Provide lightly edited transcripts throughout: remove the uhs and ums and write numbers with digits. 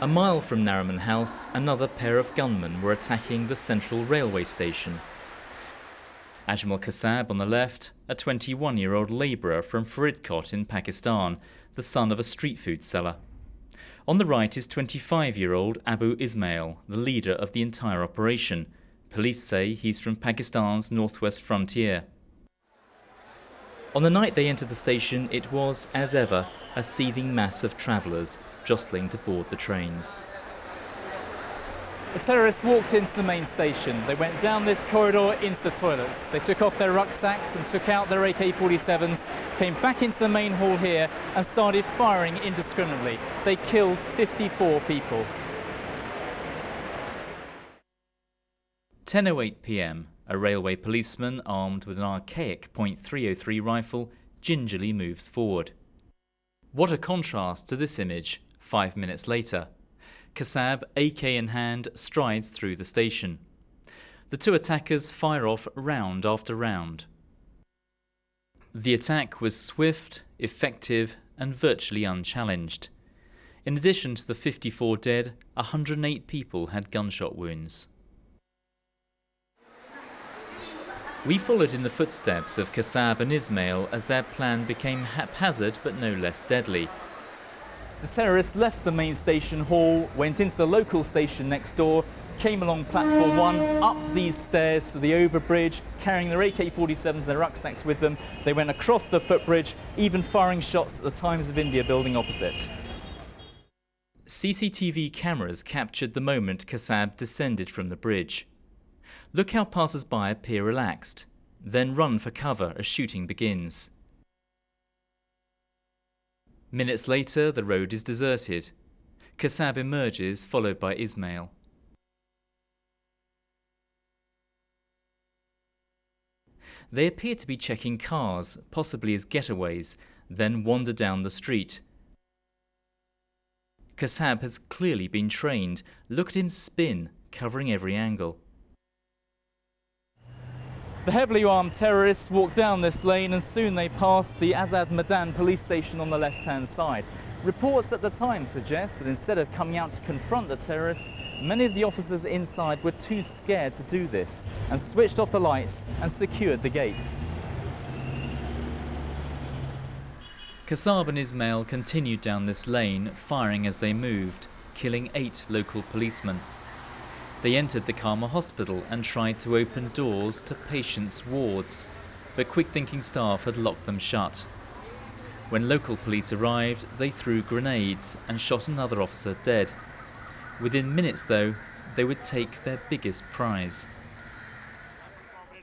A mile from Nariman House, another pair of gunmen were attacking the central railway station. Ajmal Kasab on the left, a 21-year-old labourer from Faridkot in Pakistan, the son of a street food seller. On the right is 25-year-old Abu Ismail, the leader of the entire operation. Police say he's from Pakistan's northwest frontier. On the night they entered the station, it was, as ever, a seething mass of travellers jostling to board the trains. The terrorists walked into the main station. They went down this corridor into the toilets. They took off their rucksacks and took out their AK-47s, came back into the main hall here and started firing indiscriminately. They killed 54 people. 10:08 p.m, a railway policeman armed with an archaic .303 rifle gingerly moves forward. What a contrast to this image 5 minutes later. Kasab, AK in hand, strides through the station. The two attackers fire off round after round. The attack was swift, effective and virtually unchallenged. In addition to the 54 dead, 108 people had gunshot wounds. We followed in the footsteps of Kasab and Ismail as their plan became haphazard but no less deadly. The terrorists left the main station hall, went into the local station next door, came along platform 1, up these stairs to the overbridge, carrying their AK-47s and their rucksacks with them. They went across the footbridge, even firing shots at the Times of India building opposite. CCTV cameras captured the moment Kasab descended from the bridge. Look how passers-by appear relaxed, then run for cover as shooting begins. Minutes later, the road is deserted. Kasab emerges, followed by Ismail. They appear to be checking cars, possibly as getaways, then wander down the street. Kasab has clearly been trained. Look at him spin, covering every angle. The heavily armed terrorists walked down this lane and soon they passed the Azad Maidan police station on the left-hand side. Reports at the time suggest that instead of coming out to confront the terrorists, many of the officers inside were too scared to do this and switched off the lights and secured the gates. Kasab and Ismail continued down this lane, firing as they moved, killing 8 local policemen. They entered the Karma hospital and tried to open doors to patients' wards, but quick-thinking staff had locked them shut. When local police arrived, they threw grenades and shot another officer dead. Within minutes, though, they would take their biggest prize.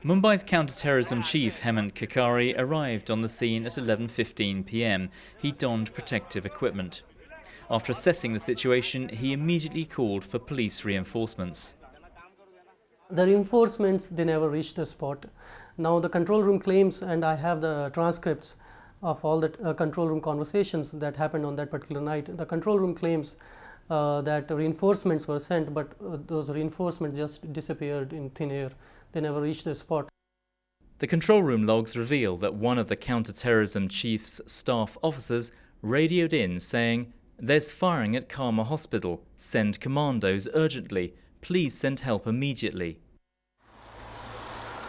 Mumbai's counter-terrorism chief Hemant Kakari arrived on the scene at 11:15 p.m. He donned protective equipment. After assessing the situation, he immediately called for police reinforcements. The reinforcements, they never reached the spot. Now the control room claims, and I have the transcripts of all the control room conversations that happened on that particular night. The control room claims that reinforcements were sent, but those reinforcements just disappeared in thin air. They never reached the spot. The control room logs reveal that one of the counter-terrorism chief's staff officers radioed in saying, "There's firing at Karma Hospital. Send commandos urgently. Please send help immediately."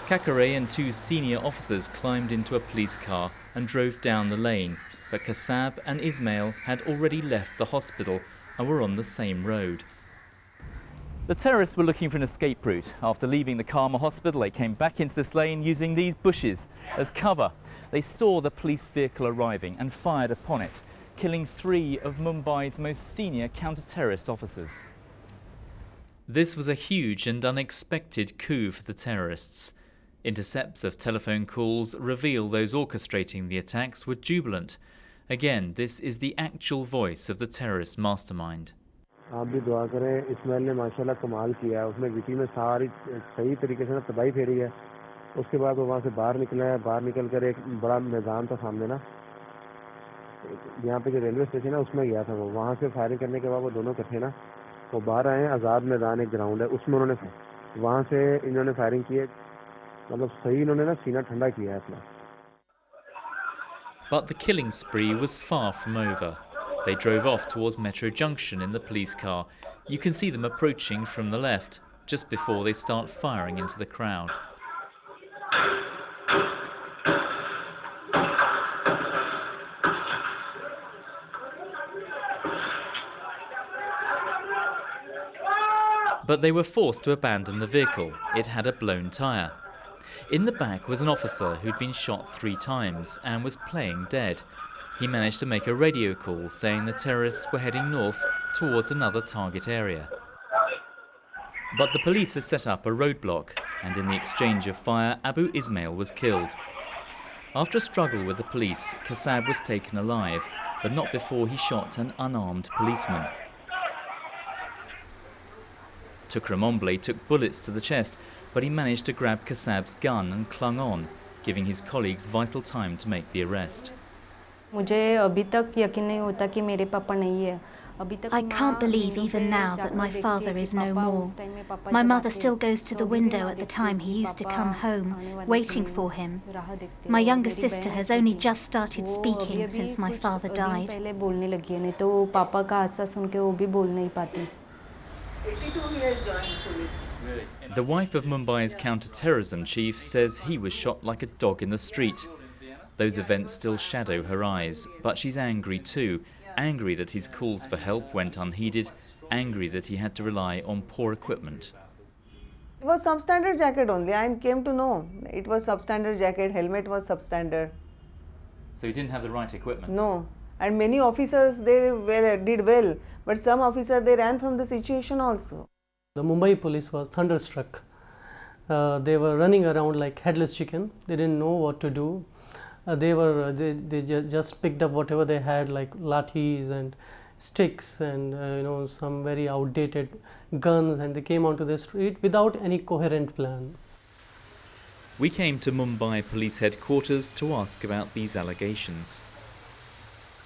Kakare and 2 senior officers climbed into a police car and drove down the lane, but Kasab and Ismail had already left the hospital and were on the same road. The terrorists were looking for an escape route. After leaving the Karma hospital, they came back into this lane using these bushes as cover. They saw the police vehicle arriving and fired upon it, killing 3 of Mumbai's most senior counter-terrorist officers. This was a huge and unexpected coup for the terrorists. Intercepts of telephone calls reveal those orchestrating the attacks were jubilant. Again, this is the actual voice of the terrorist mastermind. आप भी दुआ करें, इस्माइल ने माशाल्लाह कमाल किया है, उसने विकी में सारी सही तरीके से तबाही फेरी है। उसके बाद वो वहाँ से बाहर निकला है, बाहर निकलकर एक बड़ा मैदान था सामने ना, यहाँ पे जो रेलवे स्टेशन है उसमें गया था वो, वहाँ से फायरिंग करने के बाद वो दोनों इकट्ठे ना, वो बाहर आए हैं, आज़ाद मैदान एक ग्राउंड है, उसमें उन्होंने वहाँ से इन्होंने फायरिंग की है, मतलब सही इन्होंने ना सीना ठंडा किया है अपना। But the killing spree was far from over. They drove off towards Metro Junction in the police car. You can see them approaching from the left, just before they start firing into the crowd. But they were forced to abandon the vehicle. It had a blown tyre. In the back was an officer who'd been shot 3 times and was playing dead. He managed to make a radio call saying the terrorists were heading north towards another target area. But the police had set up a roadblock, and in the exchange of fire, Abu Ismail was killed. After a struggle with the police, Kassab was taken alive, but not before he shot an unarmed policeman. Mumbai took bullets to the chest, but he managed to grab Kassab's gun and clung on, giving his colleagues vital time to make the arrest. I can't believe even now that my father is no more. My mother still goes to the window at the time he used to come home, waiting for him. My younger sister has only just started speaking since my father died. 82 years joined police. The wife of Mumbai's counter-terrorism chief says he was shot like a dog in the street. Those events still shadow her eyes, but she's angry too. Angry that his calls for help went unheeded, angry that he had to rely on poor equipment. It was substandard jacket only. I came to know it was substandard jacket, helmet was substandard. So he didn't have the right equipment? No. And many officers, they did well, but some officers, they ran from the situation also. The Mumbai police was thunderstruck. They were running around like headless chicken. They didn't know what to do. They just picked up whatever they had, like lathis and sticks and some very outdated guns, and they came onto the street without any coherent plan. We came to Mumbai police headquarters to ask about these allegations.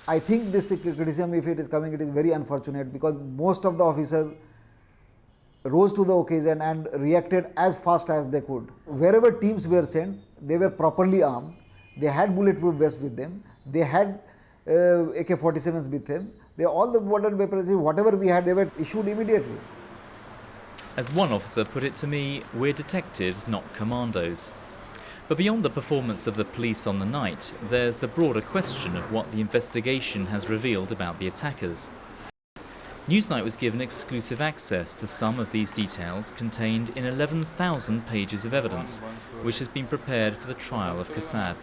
I think this criticism, if it is coming, it is very unfortunate, because most of the officers rose to the occasion and reacted as fast as they could. Wherever teams were sent, they were properly armed. They had bulletproof vests with them. They had AK-47s with them. All the modern weapons, whatever we had, they were issued immediately. As one officer put it to me, we're detectives, not commandos. But beyond the performance of the police on the night, there's the broader question of what the investigation has revealed about the attackers. Newsnight was given exclusive access to some of these details contained in 11,000 pages of evidence, which has been prepared for the trial of Kassab.